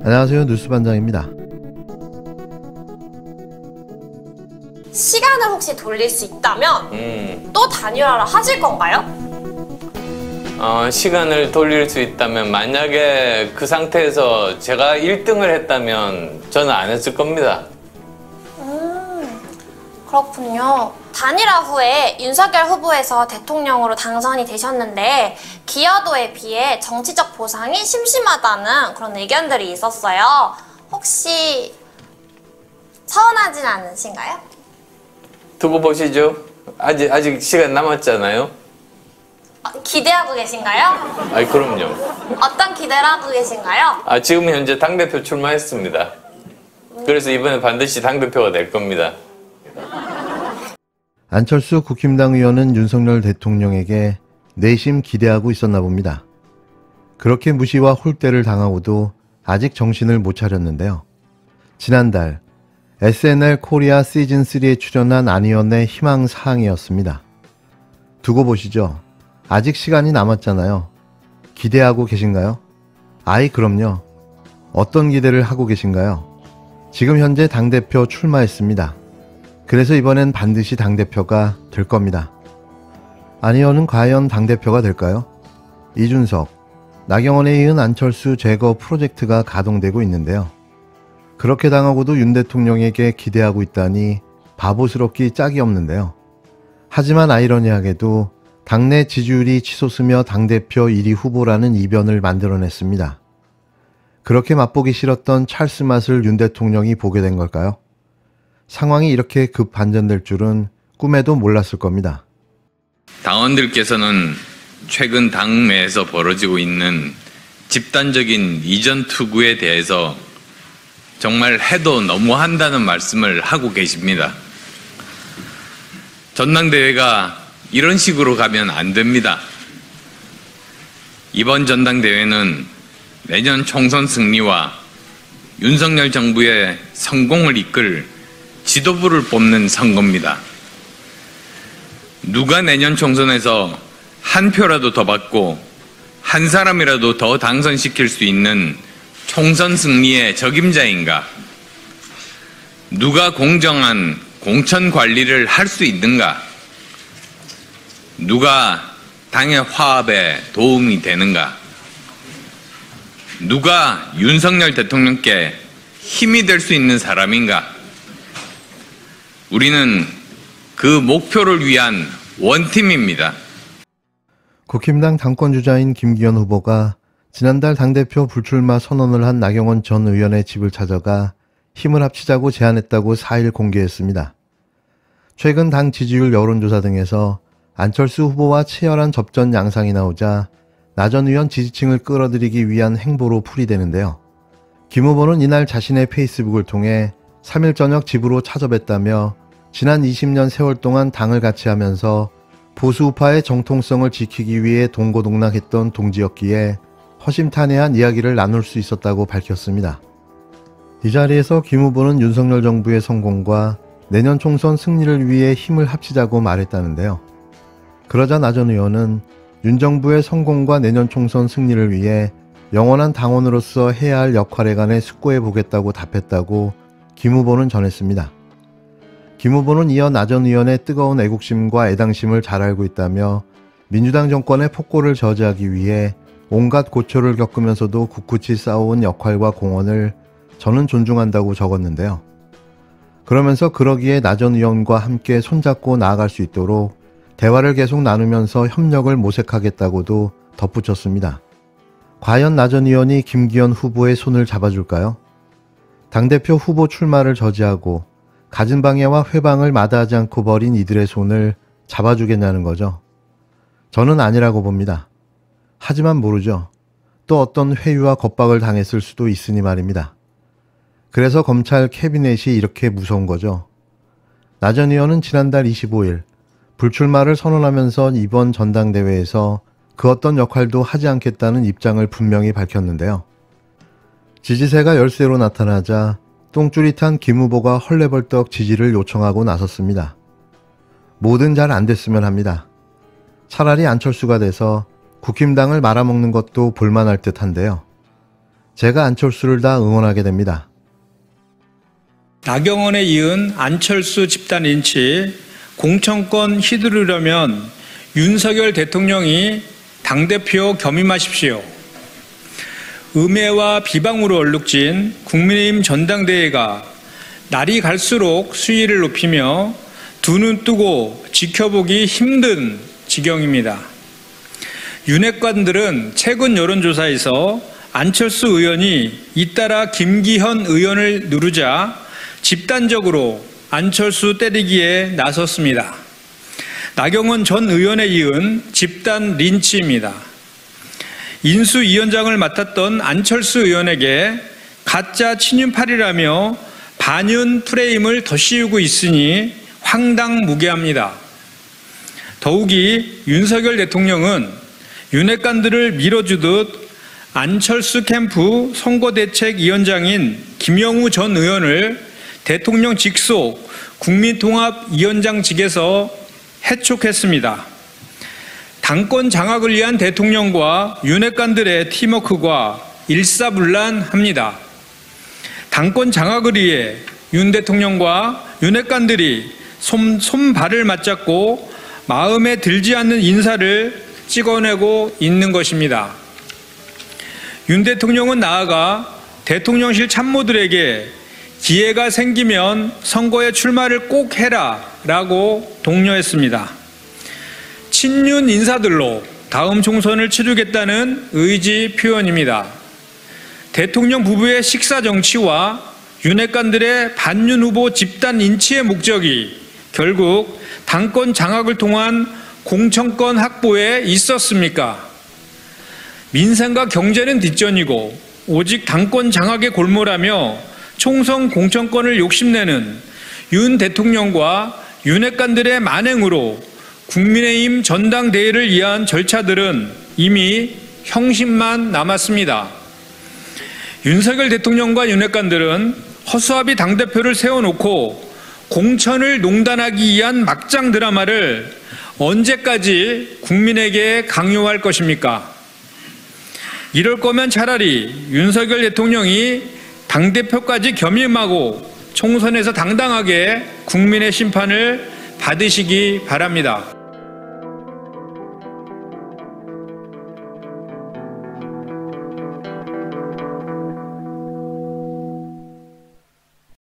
안녕하세요, 뉴스반장입니다. 시간을 혹시 돌릴 수 있다면 또 단일화를 하실 건가요? 시간을 돌릴 수 있다면, 만약에 그 상태에서 제가 1등을 했다면 저는 안 했을 겁니다. 그렇군요. 단일화 후에 윤석열 후보에서 대통령으로 당선이 되셨는데 기여도에 비해 정치적 보상이 심심하다는 그런 의견들이 있었어요. 혹시 서운하진 않으신가요? 두고 보시죠. 아직 시간 남았잖아요. 기대하고 계신가요? 아이, 그럼요. 어떤 기대를 하고 계신가요? 지금 현재 당대표 출마했습니다. 그래서 이번에 반드시 당대표가 될 겁니다. 안철수 국힘당 의원은 윤석열 대통령에게 내심 기대하고 있었나 봅니다. 그렇게 무시와 홀대를 당하고도 아직 정신을 못 차렸는데요. 지난달 SNL 코리아 시즌3에 출연한 안 의원의 희망사항이었습니다. 두고 보시죠. 아직 시간이 남았잖아요. 기대하고 계신가요? 아이, 그럼요. 어떤 기대를 하고 계신가요? 지금 현재 당대표 출마했습니다. 그래서 이번엔 반드시 당대표가 될 겁니다. 안 의원은 과연 당대표가 될까요? 이준석, 나경원에 이은 안철수 제거 프로젝트가 가동되고 있는데요. 그렇게 당하고도 윤 대통령에게 기대하고 있다니 바보스럽기 짝이 없는데요. 하지만 아이러니하게도 당내 지지율이 치솟으며 당대표 1위 후보라는 이변을 만들어냈습니다. 그렇게 맛보기 싫었던 찰스 맛을 윤 대통령이 보게 된 걸까요? 상황이 이렇게 급 반전될 줄은 꿈에도 몰랐을 겁니다. 당원들께서는 최근 당 내에서 벌어지고 있는 집단적인 이전 투구에 대해서 정말 해도 너무한다는 말씀을 하고 계십니다. 전당대회가 이런 식으로 가면 안 됩니다. 이번 전당대회는 내년 총선 승리와 윤석열 정부의 성공을 이끌 지도부를 뽑는 선거입니다. 누가 내년 총선에서 한 표라도 더 받고 한 사람이라도 더 당선시킬 수 있는 총선 승리의 적임자인가? 누가 공정한 공천 관리를 할 수 있는가? 누가 당의 화합에 도움이 되는가? 누가 윤석열 대통령께 힘이 될 수 있는 사람인가? 우리는 그 목표를 위한 원팀입니다. 국힘당 당권주자인 김기현 후보가 지난달 당대표 불출마 선언을 한 나경원 전 의원의 집을 찾아가 힘을 합치자고 제안했다고 4일 공개했습니다. 최근 당 지지율 여론조사 등에서 안철수 후보와 치열한 접전 양상이 나오자 나 전 의원 지지층을 끌어들이기 위한 행보로 풀이되는데요. 김 후보는 이날 자신의 페이스북을 통해 3일 저녁 집으로 찾아뵀다며 지난 20년 세월 동안 당을 같이 하면서 보수우파의 정통성을 지키기 위해 동고동락했던 동지였기에 허심탄회한 이야기를 나눌 수 있었다고 밝혔습니다. 이 자리에서 김 후보는 윤석열 정부의 성공과 내년 총선 승리를 위해 힘을 합치자고 말했다는데요. 그러자 나 전 의원은 윤 정부의 성공과 내년 총선 승리를 위해 영원한 당원으로서 해야 할 역할에 관해 숙고해 보겠다고 답했다고 김 후보는 전했습니다. 김 후보는 이어 나 전 의원의 뜨거운 애국심과 애당심을 잘 알고 있다며 민주당 정권의 폭고를 저지하기 위해 온갖 고초를 겪으면서도 굳굳이 싸워온 역할과 공헌을 저는 존중한다고 적었는데요. 그러면서 그러기에 나 전 의원과 함께 손잡고 나아갈 수 있도록 대화를 계속 나누면서 협력을 모색하겠다고도 덧붙였습니다. 과연 나 전 의원이 김기현 후보의 손을 잡아줄까요? 당대표 후보 출마를 저지하고 갖은 방해와 회방을 마다하지 않고 벌인 이들의 손을 잡아주겠냐는 거죠. 저는 아니라고 봅니다. 하지만 모르죠. 또 어떤 회유와 겁박을 당했을 수도 있으니 말입니다. 그래서 검찰 캐비넷이 이렇게 무서운 거죠. 나 전 의원은 지난달 25일 불출마를 선언하면서 이번 전당대회에서 그 어떤 역할도 하지 않겠다는 입장을 분명히 밝혔는데요. 지지세가 열세로 나타나자 똥줄이 탄 김 후보가 헐레벌떡 지지를 요청하고 나섰습니다. 뭐든 잘 안 됐으면 합니다. 차라리 안철수가 돼서 국힘당을 말아먹는 것도 볼만할 듯한데요. 제가 안철수를 다 응원하게 됩니다. 나경원에 이은 안철수 집단 린치, 공천권 휘두르려면 윤석열 대통령이 당대표 겸임하십시오. 음해와 비방으로 얼룩진 국민의힘 전당대회가 날이 갈수록 수위를 높이며 두 눈 뜨고 지켜보기 힘든 지경입니다. 윤핵관들은 최근 여론조사에서 안철수 의원이 잇따라 김기현 의원을 누르자 집단적으로 안철수 때리기에 나섰습니다. 나경원 전 의원에 이은 집단 린치입니다. 인수위원장을 맡았던 안철수 의원에게 가짜 친윤팔이라며 반윤 프레임을 덧씌우고 있으니 황당무계합니다. 더욱이 윤석열 대통령은 윤핵관들을 밀어주듯 안철수 캠프 선거대책위원장인 김영우 전 의원을 대통령 직속 국민통합위원장직에서 해촉했습니다. 당권 장악을 위한 대통령과 윤핵관들의 팀워크가 일사불란합니다. 당권 장악을 위해 윤 대통령과 윤핵관들이 손발을 맞잡고 마음에 들지 않는 인사를 찍어내고 있는 것입니다. 윤 대통령은 나아가 대통령실 참모들에게 기회가 생기면 선거에 출마를 꼭 해라 라고 독려했습니다. 친윤 인사들로 다음 총선을 치르겠다는 의지 표현입니다. 대통령 부부의 식사 정치와 윤핵관들의 반윤 후보 집단 인치의 목적이 결국 당권 장악을 통한 공천권 확보에 있었습니까? 민생과 경제는 뒷전이고 오직 당권 장악에 골몰하며 총선 공천권을 욕심내는 윤 대통령과 윤핵관들의 만행으로 국민의힘 전당대회를 위한 절차들은 이미 형식만 남았습니다. 윤석열 대통령과 윤핵관들은 허수아비 당대표를 세워놓고 공천을 농단하기 위한 막장 드라마를 언제까지 국민에게 강요할 것입니까? 이럴 거면 차라리 윤석열 대통령이 당대표까지 겸임하고 총선에서 당당하게 국민의 심판을 받으시기 바랍니다.